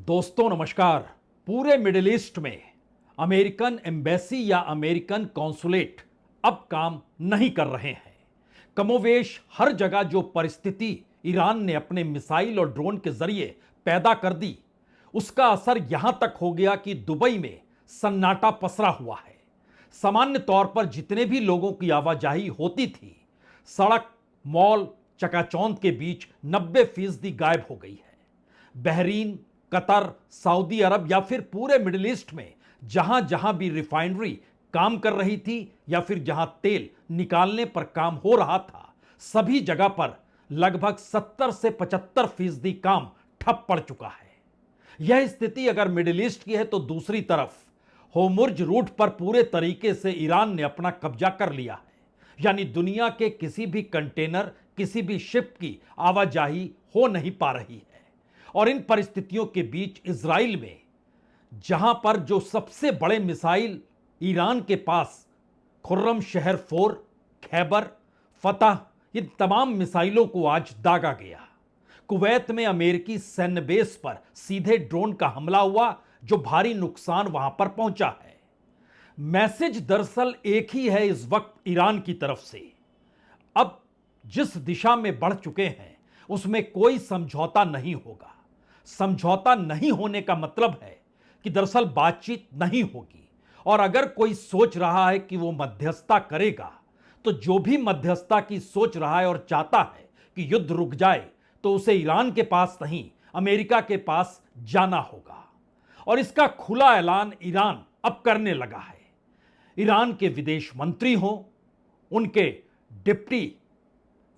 दोस्तों नमस्कार। पूरे मिडिल ईस्ट में अमेरिकन एम्बेसी या अमेरिकन कॉन्सुलेट अब काम नहीं कर रहे हैं। कमोवेश हर जगह जो परिस्थिति ईरान ने अपने मिसाइल और ड्रोन के जरिए पैदा कर दी, उसका असर यहां तक हो गया कि दुबई में सन्नाटा पसरा हुआ है। सामान्य तौर पर जितने भी लोगों की आवाजाही होती थी, सड़क, मॉल, चकाचौंध के बीच 90% गायब हो गई है। बहरीन, कतर, सऊदी अरब या फिर पूरे मिडिल ईस्ट में जहां जहां भी रिफाइनरी काम कर रही थी या फिर जहां तेल निकालने पर काम हो रहा था, सभी जगह पर लगभग 70 से 75% काम ठप पड़ चुका है। यह स्थिति अगर मिडिल ईस्ट की है तो दूसरी तरफ होर्मुज रूट पर पूरे तरीके से ईरान ने अपना कब्जा कर लिया है। यानी दुनिया के किसी भी कंटेनर, किसी भी शिप की आवाजाही हो नहीं पा रही है। और इन परिस्थितियों के बीच इजराइल में, जहां पर जो सबसे बड़े मिसाइल ईरान के पास खुर्रम शहर 4, खैबर, फतह, इन तमाम मिसाइलों को आज दागा गया। कुवैत में अमेरिकी सैन्य बेस पर सीधे ड्रोन का हमला हुआ, जो भारी नुकसान वहां पर पहुंचा है। मैसेज दरअसल एक ही है इस वक्त ईरान की तरफ से। अब जिस दिशा में बढ़ चुके हैं उसमें कोई समझौता नहीं होगा। समझौता नहीं होने का मतलब है कि दरअसल बातचीत नहीं होगी। और अगर कोई सोच रहा है कि वो मध्यस्थता करेगा, तो जो भी मध्यस्थता की सोच रहा है और चाहता है कि युद्ध रुक जाए, तो उसे ईरान के पास नहीं, अमेरिका के पास जाना होगा। और इसका खुला ऐलान ईरान अब करने लगा है। ईरान के विदेश मंत्री हों, उनके डिप्टी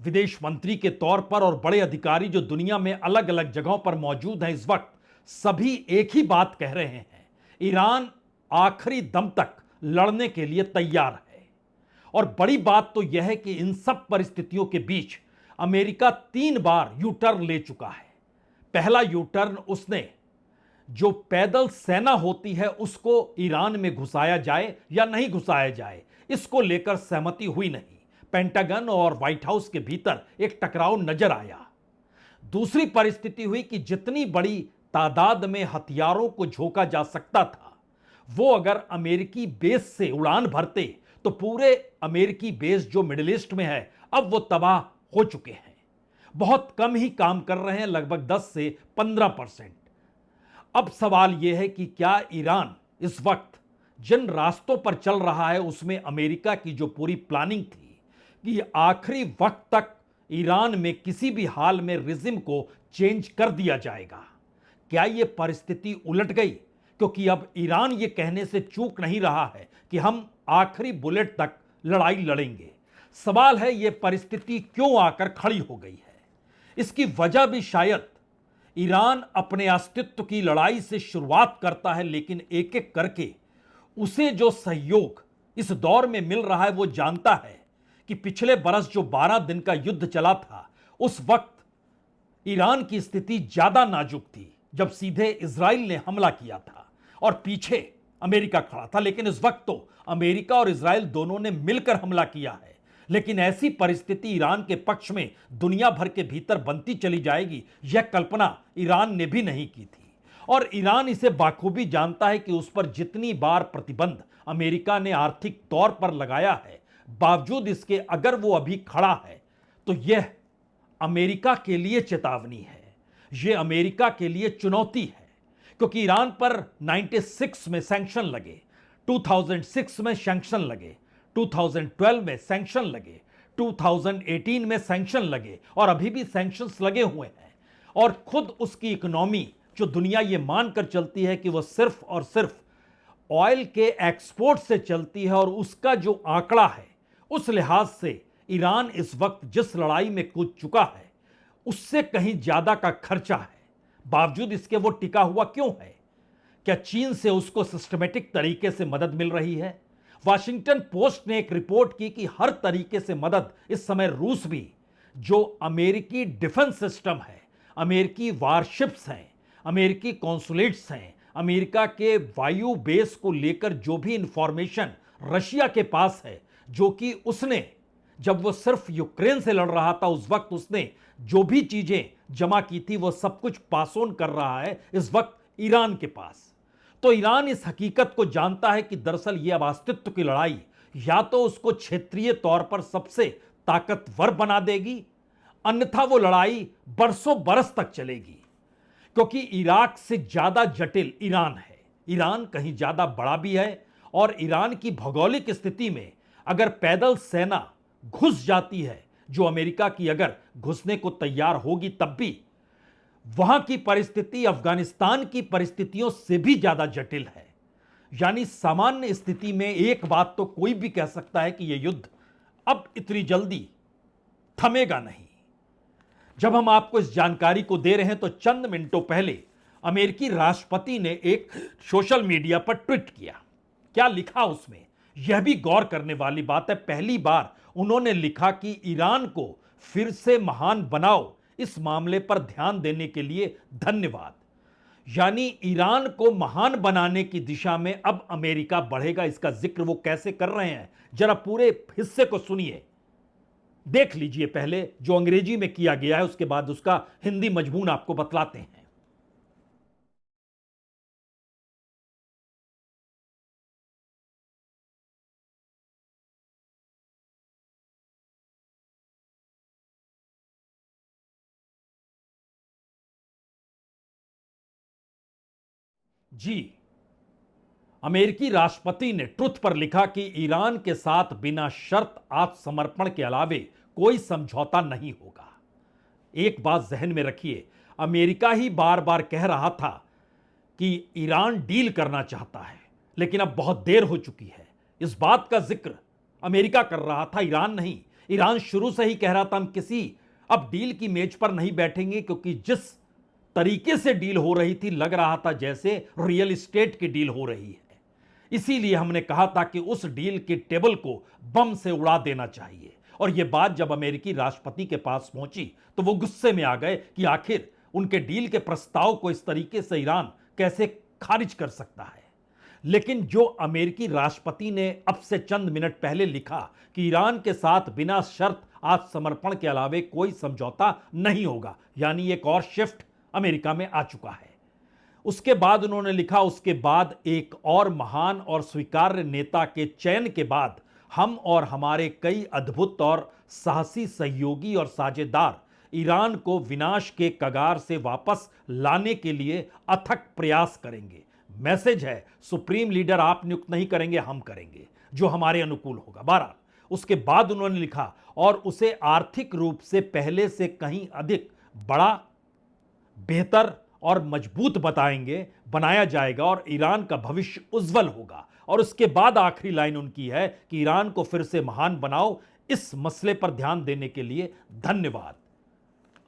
विदेश मंत्री के तौर पर और बड़े अधिकारी जो दुनिया में अलग अलग जगहों पर मौजूद हैं, इस वक्त सभी एक ही बात कह रहे हैं, ईरान आखिरी दम तक लड़ने के लिए तैयार है। और बड़ी बात तो यह है कि इन सब परिस्थितियों के बीच अमेरिका 3 बार यू टर्न ले चुका है। पहला यू टर्न उसने जो पैदल सेना होती है उसको ईरान में घुसाया जाए या नहीं घुसाया जाए, इसको लेकर सहमति हुई नहीं। पेंटागन और व्हाइट हाउस के भीतर एक टकराव नजर आया। दूसरी परिस्थिति हुई कि जितनी बड़ी तादाद में हथियारों को झोंका जा सकता था, वो अगर अमेरिकी बेस से उड़ान भरते तो पूरे अमेरिकी बेस जो मिडिल ईस्ट में है, अब वो तबाह हो चुके हैं। बहुत कम ही काम कर रहे हैं, लगभग 10 से 15%। अब सवाल यह है कि क्या ईरान इस वक्त जिन रास्तों पर चल रहा है उसमें अमेरिका की जो पूरी प्लानिंग थी कि आखिरी वक्त तक ईरान में किसी भी हाल में रिजिम को चेंज कर दिया जाएगा, क्या यह परिस्थिति उलट गई? क्योंकि अब ईरान यह कहने से चूक नहीं रहा है कि हम आखिरी बुलेट तक लड़ाई लड़ेंगे। सवाल है यह परिस्थिति क्यों आकर खड़ी हो गई है। इसकी वजह भी शायद ईरान अपने अस्तित्व की लड़ाई से शुरुआत करता है, लेकिन एक एक करके उसे जो सहयोग इस दौर में मिल रहा है, वो जानता है कि पिछले बरस जो 12 दिन का युद्ध चला था, उस वक्त ईरान की स्थिति ज्यादा नाजुक थी, जब सीधे इजराइल ने हमला किया था और पीछे अमेरिका खड़ा था। लेकिन इस वक्त तो अमेरिका और इजराइल दोनों ने मिलकर हमला किया है। लेकिन ऐसी परिस्थिति ईरान के पक्ष में दुनिया भर के भीतर बनती चली जाएगी, यह कल्पना ईरान ने भी नहीं की थी। और ईरान इसे बाखूबी जानता है कि उस पर जितनी बार प्रतिबंध अमेरिका ने आर्थिक तौर पर लगाया है, बावजूद इसके अगर वो अभी खड़ा है, तो यह अमेरिका के लिए चेतावनी है, यह अमेरिका के लिए चुनौती है। क्योंकि ईरान पर 96 में सैंक्शन लगे, 2006 में सैंक्शन लगे, 2012 में सैंक्शन लगे, 2018 में सैंक्शन लगे और अभी भी सैंक्शंस लगे हुए हैं। और खुद उसकी इकोनॉमी, जो दुनिया ये मानकर चलती है कि वह सिर्फ और सिर्फ ऑयल के एक्सपोर्ट से चलती है, और उसका जो आंकड़ा है, उस लिहाज से ईरान इस वक्त जिस लड़ाई में कूद चुका है, उससे कहीं ज्यादा का खर्चा है। बावजूद इसके वो टिका हुआ क्यों है? क्या चीन से उसको सिस्टमेटिक तरीके से मदद मिल रही है? वाशिंगटन पोस्ट ने एक रिपोर्ट की कि हर तरीके से मदद इस समय रूस भी, जो अमेरिकी डिफेंस सिस्टम है, अमेरिकी वारशिप्स हैं, अमेरिकी कॉन्सुलेट्स हैं, अमेरिका के वायु बेस को लेकर जो भी इंफॉर्मेशन रशिया के पास है, जो कि उसने जब वो सिर्फ यूक्रेन से लड़ रहा था उस वक्त उसने जो भी चीजें जमा की थी, वो सब कुछ पास ऑन कर रहा है इस वक्त ईरान के पास। तो ईरान इस हकीकत को जानता है कि दरअसल यह अब अस्तित्व की लड़ाई या तो उसको क्षेत्रीय तौर पर सबसे ताकतवर बना देगी, अन्यथा वो लड़ाई बरसों बरस तक चलेगी। क्योंकि इराक से ज्यादा जटिल ईरान है, ईरान कहीं ज्यादा बड़ा भी है, और ईरान की भौगोलिक स्थिति में अगर पैदल सेना घुस जाती है, जो अमेरिका की अगर घुसने को तैयार होगी, तब भी वहां की परिस्थिति अफगानिस्तान की परिस्थितियों से भी ज्यादा जटिल है। यानी सामान्य स्थिति में एक बात तो कोई भी कह सकता है कि यह युद्ध अब इतनी जल्दी थमेगा नहीं। जब हम आपको इस जानकारी को दे रहे हैं तो चंद मिनटों पहले अमेरिकी राष्ट्रपति ने एक सोशल मीडिया पर ट्वीट किया। क्या लिखा उसमें, यह भी गौर करने वाली बात है। पहली बार उन्होंने लिखा कि ईरान को फिर से महान बनाओ, इस मामले पर ध्यान देने के लिए धन्यवाद। यानी ईरान को महान बनाने की दिशा में अब अमेरिका बढ़ेगा। इसका जिक्र वो कैसे कर रहे हैं, जरा पूरे हिस्से को सुनिए, देख लीजिए पहले जो अंग्रेजी में किया गया है, उसके बाद उसका हिंदी मजमून आपको बतलाते हैं। जी, अमेरिकी राष्ट्रपति ने ट्रुथ पर लिखा कि ईरान के साथ बिना शर्त आत्मसमर्पण के अलावे कोई समझौता नहीं होगा। एक बात जहन में रखिए, अमेरिका ही बार बार कह रहा था कि ईरान डील करना चाहता है, लेकिन अब बहुत देर हो चुकी है। इस बात का जिक्र अमेरिका कर रहा था, ईरान नहीं। ईरान शुरू से ही कह रहा था हम किसी अब डील की मेज पर नहीं बैठेंगे, क्योंकि जिस तरीके से डील हो रही थी लग रहा था जैसे रियल एस्टेट की डील हो रही है। इसीलिए हमने कहा था कि उस डील के टेबल को बम से उड़ा देना चाहिए। और यह बात जब अमेरिकी राष्ट्रपति के पास पहुंची तो वो गुस्से में आ गए कि आखिर उनके डील के प्रस्ताव को इस तरीके से ईरान कैसे खारिज कर सकता है। लेकिन जो अमेरिकी राष्ट्रपति ने अब से चंद मिनट पहले लिखा कि ईरान के साथ बिना शर्त आत्मसमर्पण के अलावे कोई समझौता नहीं होगा, यानी एक और शिफ्ट अमेरिका में आ चुका है। उसके बाद उन्होंने लिखा, उसके बाद एक और महान और स्वीकार्य नेता के चयन के बाद हम और हमारे कई अद्भुत और साहसी सहयोगी और साझेदार ईरान को विनाश के कगार से वापस लाने के लिए अथक प्रयास करेंगे। मैसेज है, सुप्रीम लीडर आप नियुक्त नहीं करेंगे, हम करेंगे जो हमारे अनुकूल होगा। बहरहाल उसके बाद उन्होंने लिखा, और उसे आर्थिक रूप से पहले से कहीं अधिक बड़ा, बेहतर और मजबूत बनाया जाएगा और ईरान का भविष्य उज्जवल होगा। और उसके बाद आखिरी लाइन उनकी है कि ईरान को फिर से महान बनाओ, इस मसले पर ध्यान देने के लिए धन्यवाद।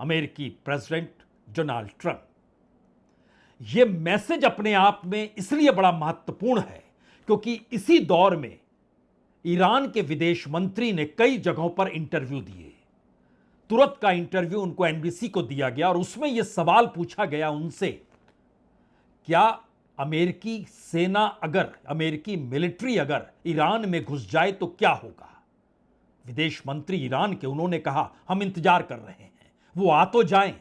अमेरिकी प्रेसिडेंट डोनाल्ड ट्रंप। यह मैसेज अपने आप में इसलिए बड़ा महत्वपूर्ण है क्योंकि इसी दौर में ईरान के विदेश मंत्री ने कई जगहों पर इंटरव्यू दिए। तुरंत का इंटरव्यू उनको एनबीसी को दिया गया और उसमें यह सवाल पूछा गया उनसे, क्या अमेरिकी सेना अमेरिकी मिलिट्री अगर ईरान में घुस जाए तो क्या होगा। विदेश मंत्री ईरान के, उन्होंने कहा हम इंतजार कर रहे हैं, वो आ तो जाएं।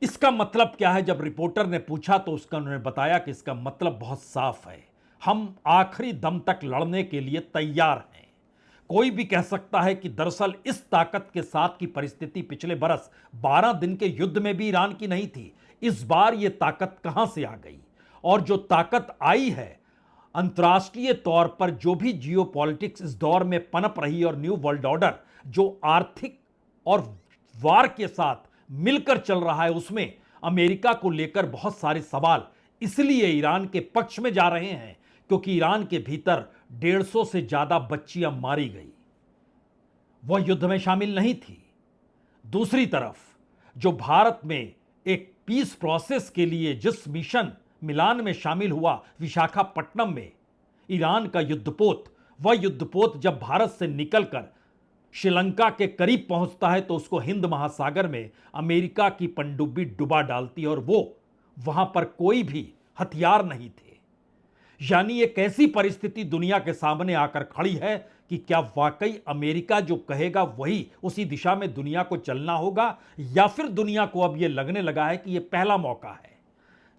इसका मतलब क्या है, जब रिपोर्टर ने पूछा तो उसका उन्होंने बताया कि इसका मतलब बहुत साफ है, हम आखिरी दम तक लड़ने के लिए तैयार हैं। कोई भी कह सकता है कि दरअसल इस ताकत के साथ की परिस्थिति पिछले बरस 12 दिन के युद्ध में भी ईरान की नहीं थी। इस बार यह ताकत कहां से आ गई, और जो ताकत आई है अंतर्राष्ट्रीय तौर पर, जो भी जियोपॉलिटिक्स इस दौर में पनप रही और न्यू वर्ल्ड ऑर्डर जो आर्थिक और वार के साथ मिलकर चल रहा है, उसमें अमेरिका को लेकर बहुत सारे सवाल इसलिए ईरान के पक्ष में जा रहे हैं क्योंकि ईरान के भीतर 150 से ज्यादा बच्चियां मारी गई, वह युद्ध में शामिल नहीं थी। दूसरी तरफ जो भारत में एक पीस प्रोसेस के लिए जिस मिशन मिलान में शामिल हुआ, विशाखापट्टनम में, ईरान का युद्धपोत, वह युद्धपोत जब भारत से निकलकर श्रीलंका के करीब पहुंचता है तो उसको हिंद महासागर में अमेरिका की पनडुब्बी डुबा डालती है और वो वहां पर कोई भी हथियार नहीं थे। यानी एक ऐसी परिस्थिति दुनिया के सामने आकर खड़ी है कि क्या वाकई अमेरिका जो कहेगा वही उसी दिशा में दुनिया को चलना होगा, या फिर दुनिया को अब यह लगने लगा है कि यह पहला मौका है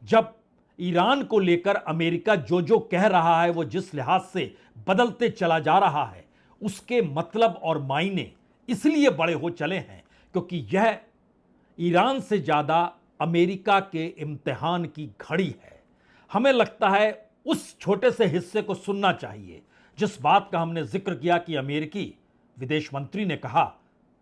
जब ईरान को लेकर अमेरिका जो जो कह रहा है, वो जिस लिहाज से बदलते चला जा रहा है, उसके मतलब और मायने इसलिए बड़े हो चले हैं क्योंकि यह ईरान से ज्यादा अमेरिका के इम्तिहान की घड़ी है। हमें लगता है उस छोटे से हिस्से को सुनना चाहिए जिस बात का हमने जिक्र किया कि अमेरिकी विदेश मंत्री ने कहा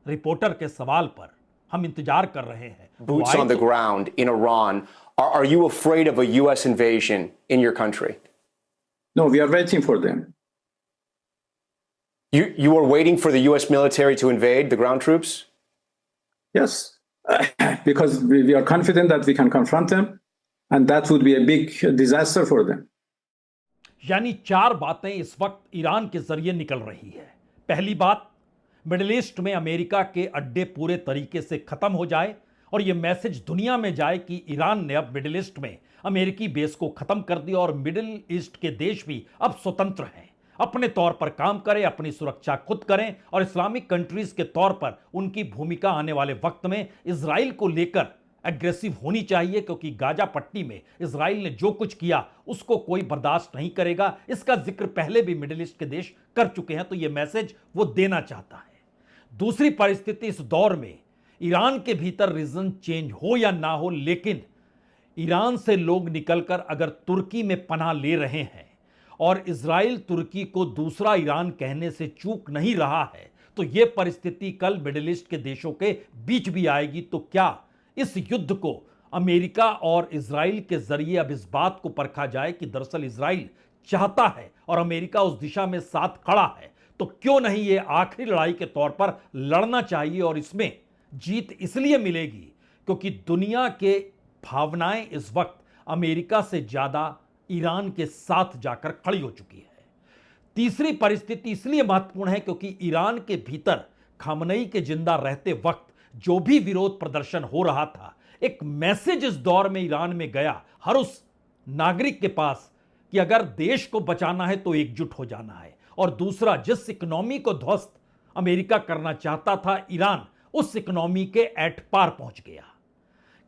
रिपोर्टर के सवाल पर, हम इंतजार कर रहे हैं। Boots on the ground in Iran. Are you afraid of a U.S. invasion in your country? No, we are waiting for them. You are waiting for the U.S. military to invade the ground troops? Yes, because we are confident that we can confront them, and that would be a big disaster for them. यानी चार बातें इस वक्त Iran के जरिए निकल रही है। पहली बात, मिडिल ईस्ट में अमेरिका के अड्डे पूरे तरीके से खत्म हो जाए और यह मैसेज दुनिया में जाए कि ईरान ने अब मिडिल ईस्ट में अमेरिकी बेस को खत्म कर दिया और मिडिल ईस्ट के देश भी अब स्वतंत्र हैं, अपने तौर पर काम करें, अपनी सुरक्षा खुद करें और इस्लामिक कंट्रीज के तौर पर उनकी भूमिका आने वाले वक्त में इजराइल को लेकर एग्रेसिव होनी चाहिए क्योंकि गाजा पट्टी में इजराइल ने जो कुछ किया उसको कोई बर्दाश्त नहीं करेगा। इसका जिक्र पहले भी मिडिल ईस्ट के देश कर चुके हैं, तो यह मैसेज वो देना चाहता है। दूसरी परिस्थिति, इस दौर में ईरान के भीतर रीजन चेंज हो या ना हो, लेकिन ईरान से लोग निकलकर अगर तुर्की में पनाह ले रहे हैं और इजराइल तुर्की को दूसरा ईरान कहने से चूक नहीं रहा है, तो यह परिस्थिति कल मिडिल ईस्ट के देशों के बीच भी आएगी। तो क्या इस युद्ध को अमेरिका और इजराइल के जरिए अब इस बात को परखा जाए कि दरअसल इजराइल चाहता है और अमेरिका उस दिशा में साथ खड़ा है, तो क्यों नहीं ये आखिरी लड़ाई के तौर पर लड़ना चाहिए और इसमें जीत इसलिए मिलेगी क्योंकि दुनिया के भावनाएं इस वक्त अमेरिका से ज्यादा ईरान के साथ जाकर खड़ी हो चुकी है। तीसरी परिस्थिति इसलिए महत्वपूर्ण है क्योंकि ईरान के भीतर खामनेई के जिंदा रहते वक्त जो भी विरोध प्रदर्शन हो रहा था, एक मैसेज इस दौर में ईरान में गया हर उस नागरिक के पास कि अगर देश को बचाना है तो एकजुट हो जाना है। और दूसरा, जिस इकोनॉमी को ध्वस्त अमेरिका करना चाहता था ईरान, उस इकोनॉमी के एट पार पहुंच गया।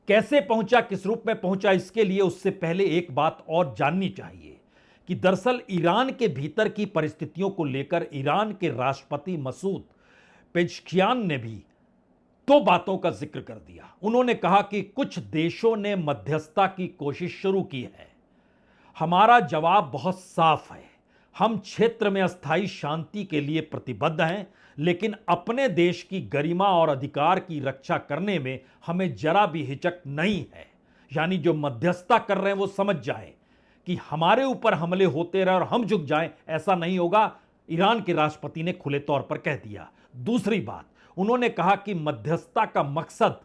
कैसे पहुंचा, किस रूप में पहुंचा, इसके लिए उससे पहले एक बात और जाननी चाहिए कि दरअसल ईरान के भीतर की परिस्थितियों को लेकर ईरान के राष्ट्रपति मसूद पेज़ेश्कियान ने भी दो बातों का जिक्र कर दिया। उन्होंने कहा कि कुछ देशों ने मध्यस्थता की कोशिश शुरू की है, हमारा जवाब बहुत साफ है, हम क्षेत्र में अस्थायी शांति के लिए प्रतिबद्ध हैं, लेकिन अपने देश की गरिमा और अधिकार की रक्षा करने में हमें जरा भी हिचक नहीं है। यानी जो मध्यस्थता कर रहे हैं वो समझ जाएं कि हमारे ऊपर हमले होते रहे और हम झुक जाएं, ऐसा नहीं होगा, ईरान के राष्ट्रपति ने खुले तौर पर कह दिया। दूसरी बात, उन्होंने कहा कि मध्यस्थता का मकसद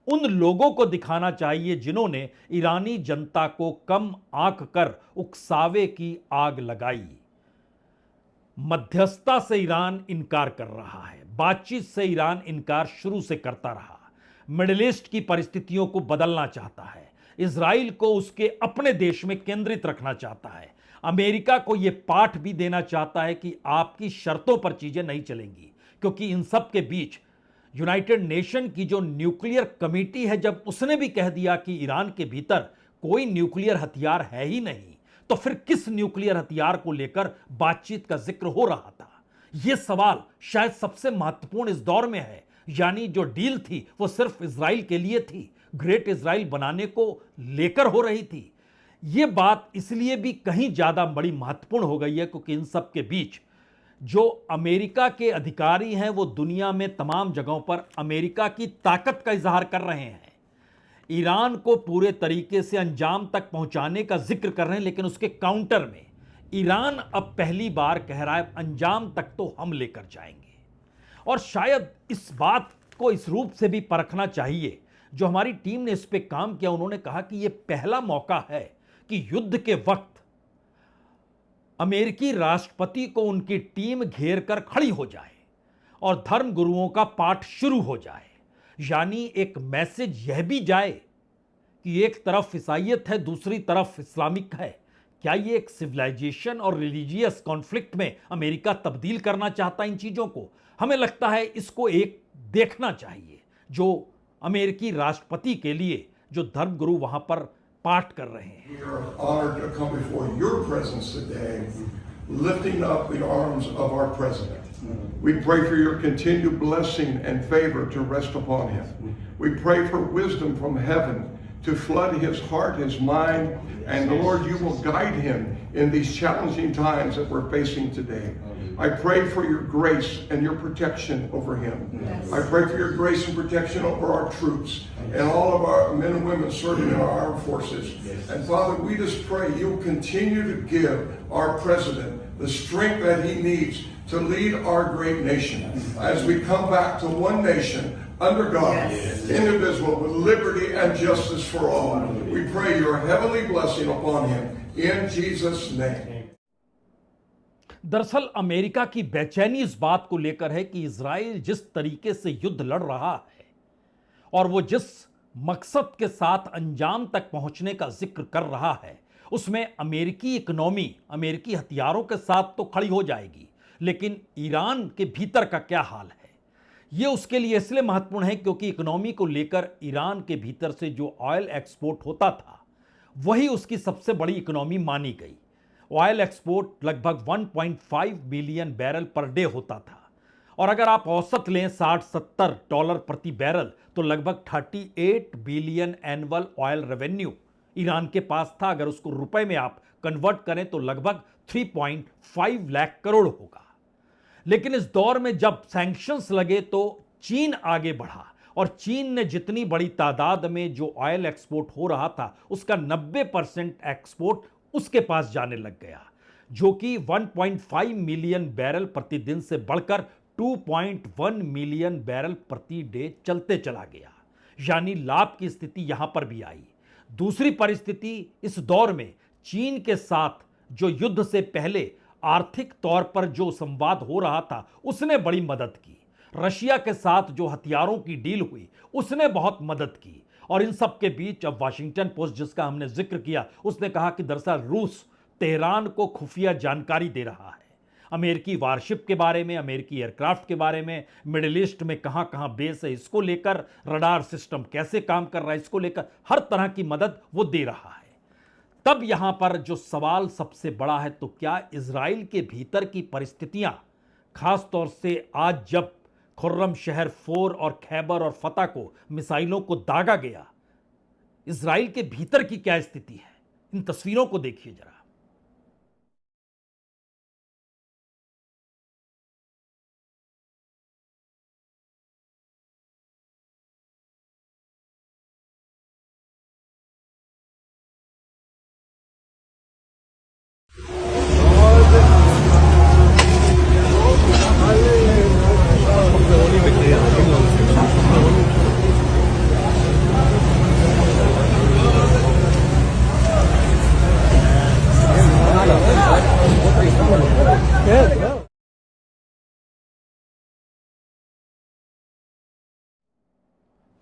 उन लोगों को दिखाना चाहिए जिन्होंने ईरानी जनता को कम आंक कर उकसावे की आग लगाई। मध्यस्थता से ईरान इनकार कर रहा है, बातचीत से ईरान इनकार शुरू से करता रहा, मिडिल ईस्ट की परिस्थितियों को बदलना चाहता है, इजराइल को उसके अपने देश में केंद्रित रखना चाहता है, अमेरिका को यह पाठ भी देना चाहता है कि आपकी शर्तों पर चीजें नहीं चलेंगी, क्योंकि इन सब के बीच यूनाइटेड नेशन की जो न्यूक्लियर कमेटी है, जब उसने भी कह दिया कि ईरान के भीतर कोई न्यूक्लियर हथियार है ही नहीं, तो फिर किस न्यूक्लियर हथियार को लेकर बातचीत का जिक्र हो रहा था? यह सवाल शायद सबसे महत्वपूर्ण इस दौर में है। यानी जो डील थी वो सिर्फ इजराइल के लिए थी, ग्रेट इजराइल बनाने को लेकर हो रही थी। यह बात इसलिए भी कहीं ज्यादा बड़ी महत्वपूर्ण हो गई है क्योंकि इन सब के बीच जो अमेरिका के अधिकारी हैं वो दुनिया में तमाम जगहों पर अमेरिका की ताकत का इजहार कर रहे हैं, ईरान को पूरे तरीके से अंजाम तक पहुंचाने का जिक्र कर रहे हैं, लेकिन उसके काउंटर में ईरान अब पहली बार कह रहा है अंजाम तक तो हम लेकर जाएंगे। और शायद इस बात को इस रूप से भी परखना चाहिए, जो हमारी टीम ने इस पे काम किया, उन्होंने कहा कि यह पहला मौका है कि युद्ध के वक्त अमेरिकी राष्ट्रपति को उनकी टीम घेर कर खड़ी हो जाए और धर्म गुरुओं का पाठ शुरू हो जाए। यानी एक मैसेज यह भी जाए कि एक तरफ ईसाईयत है, दूसरी तरफ इस्लामिक है। क्या ये एक सिविलाइजेशन और रिलीजियस कॉन्फ्लिक्ट में अमेरिका तब्दील करना चाहता है इन चीजों को? हमें लगता है इसको एक देखना चाहिए, जो अमेरिकी राष्ट्रपति के लिए जो धर्मगुरु वहां पर पाठ कर रहे हैं। We are honored to come before your presence today, lifting up the arms of our president. We pray for your continued blessing and favor to rest upon him. We pray for wisdom from heaven to flood his heart, his mind, and Lord, you will guide him in these challenging times that we're facing today. I pray for your grace and your protection over him. I pray for your grace and protection over our troops and all of our men and women serving in our armed forces. And Father, we just pray you'll continue to give our president the strength that he needs to lead our great nation as we come back to one nation under God, indivisible, with liberty and justice for all. We pray your heavenly blessing upon him in Jesus' name. दरअसल America की बेचैनी इस बात को लेकर है कि Israel जिस तरीके से युद्ध लड़ रहा है और वो जिस मकसद के साथ अंजाम तक पहुंचने का जिक्र कर रहा है, उसमें अमेरिकी इकोनॉमी अमेरिकी हथियारों के साथ तो खड़ी हो जाएगी, लेकिन ईरान के भीतर का क्या हाल है, यह उसके लिए इसलिए महत्वपूर्ण है क्योंकि इकोनॉमी को लेकर ईरान के भीतर से जो ऑयल एक्सपोर्ट होता था वही उसकी सबसे बड़ी इकोनॉमी मानी गई। ऑयल एक्सपोर्ट लगभग 1.5 बिलियन बैरल पर डे होता था और अगर आप औसत लें $60-70 प्रति बैरल तो लगभग 38 billion annual oil revenue Iran के पास था। अगर उसको रुपए में आप कन्वर्ट करें तो लगभग 3.5 लाख करोड़ होगा। लेकिन इस दौर में जब सैंक्शंस लगे तो चीन आगे बढ़ा और चीन ने जितनी बड़ी तादाद में जो ऑयल एक्सपोर्ट हो रहा था उसका 90% एक्सपोर्ट उसके पास जाने लग गया, जो कि 1.5 मिलियन बैरल प्रतिदिन से बढ़कर 2.1 मिलियन बैरल प्रति डे चलते चला गया। यानी लाभ की स्थिति यहां पर भी आई। दूसरी परिस्थिति इस दौर में चीन के साथ जो युद्ध से पहले आर्थिक तौर पर जो संवाद हो रहा था उसने बड़ी मदद की। रशिया के साथ जो हथियारों की डील हुई उसने बहुत मदद की। और इन सब के बीच अब वाशिंगटन पोस्ट जिसका हमने जिक्र किया उसने कहा कि दरअसल रूस तेहरान को खुफिया जानकारी दे रहा है, अमेरिकी वारशिप के बारे में, अमेरिकी एयरक्राफ्ट के बारे में, मिडिल ईस्ट में कहां कहां बेस है इसको लेकर, रडार सिस्टम कैसे काम कर रहा है इसको लेकर हर तरह की मदद वो दे रहा है। तब यहां पर जो सवाल सबसे बड़ा है, तो क्या इजराइल के भीतर की परिस्थितियां, खासतौर से आज जब खुर्रम शहर 4 और खैबर और फतह को मिसाइलों को दागा गया, इजराइल के भीतर की क्या स्थिति है, इन तस्वीरों को देखिए जरा।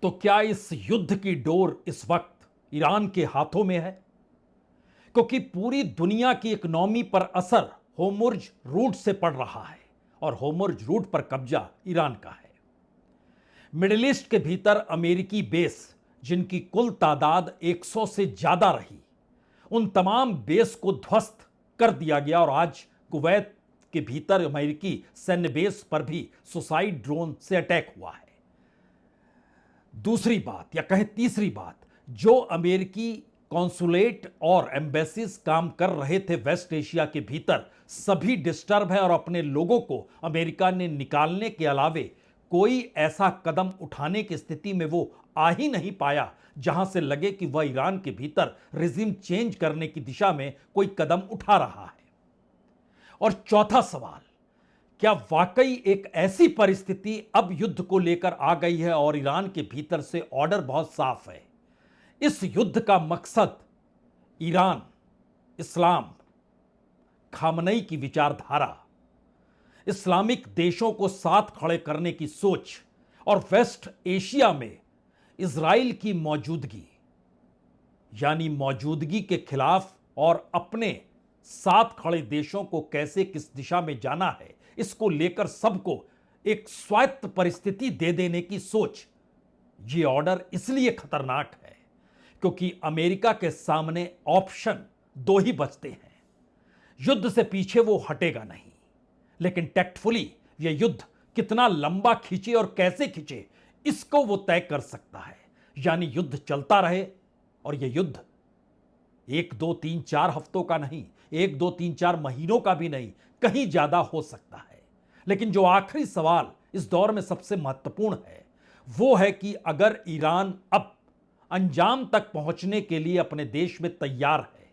तो क्या इस युद्ध की डोर इस वक्त ईरान के हाथों में है? क्योंकि पूरी दुनिया की इकोनॉमी पर असर होर्मुज रूट से पड़ रहा है और होर्मुज रूट पर कब्जा ईरान का है। मिडिल ईस्ट के भीतर अमेरिकी बेस जिनकी कुल तादाद 100 से ज्यादा रही, उन तमाम बेस को ध्वस्त कर दिया गया और आज कुवैत के भीतर अमेरिकी सैन्य बेस पर भी सुसाइड ड्रोन से अटैक हुआ है। दूसरी बात या कहें तीसरी बात, जो अमेरिकी कॉन्सुलेट और एम्बेसीज काम कर रहे थे वेस्ट एशिया के भीतर, सभी डिस्टर्ब है और अपने लोगों को अमेरिका ने निकालने के अलावे कोई ऐसा कदम उठाने की स्थिति में वो आ ही नहीं पाया जहां से लगे कि वह ईरान के भीतर रिजिम चेंज करने की दिशा में कोई कदम उठा रहा है। और चौथा सवाल, क्या वाकई एक ऐसी परिस्थिति अब युद्ध को लेकर आ गई है और ईरान के भीतर से ऑर्डर बहुत साफ है, इस युद्ध का मकसद ईरान, इस्लाम, खामनई की विचारधारा, इस्लामिक देशों को साथ खड़े करने की सोच और वेस्ट एशिया में इजराइल की मौजूदगी, यानी मौजूदगी के खिलाफ और अपने साथ खड़े देशों को कैसे किस दिशा में जाना है, इसको लेकर सबको एक स्वायत्त परिस्थिति दे देने की सोच। यह ऑर्डर इसलिए खतरनाक है क्योंकि अमेरिका के सामने ऑप्शन दो ही बचते हैं। युद्ध से पीछे वो हटेगा नहीं, लेकिन टैक्टफुली यह युद्ध कितना लंबा खींचे और कैसे खींचे, इसको वो तय कर सकता है। यानी युद्ध चलता रहे, और यह युद्ध 1 2 3 4 हफ्तों का नहीं, 1 2 3 4 महीनों का भी नहीं, कहीं ज्यादा हो सकता है। लेकिन जो आखिरी सवाल इस दौर में सबसे महत्वपूर्ण है, वो है कि अगर ईरान अब अंजाम तक पहुंचने के लिए अपने देश में तैयार है,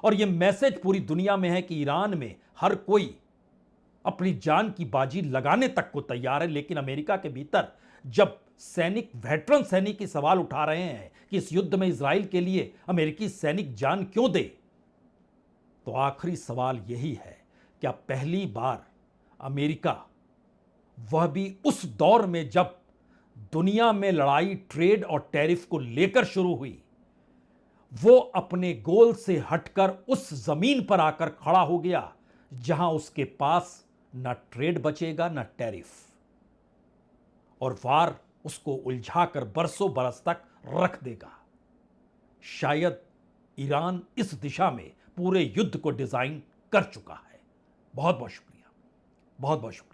और यह मैसेज पूरी दुनिया में है कि ईरान में हर कोई अपनी जान की बाजी लगाने तक को तैयार है, लेकिन अमेरिका के भीतर जब सैनिक, वेटरन सैनिक ही सवाल उठा रहे हैं कि इस युद्ध में इजराइल के लिए अमेरिकी सैनिक जान क्यों दे, तो आखिरी सवाल यही है कि अब पहली बार अमेरिका, वह भी उस दौर में जब दुनिया में लड़ाई ट्रेड और टैरिफ को लेकर शुरू हुई, वो अपने गोल से हटकर उस जमीन पर आकर खड़ा हो गया जहां उसके पास न ट्रेड बचेगा न टैरिफ, और वार उसको उलझाकर बरसों बरस तक रख देगा। शायद ईरान इस दिशा में पूरे युद्ध को डिजाइन कर चुका है। बहुत बहुत शुक्रिया, बहुत बहुत शुक्रिया।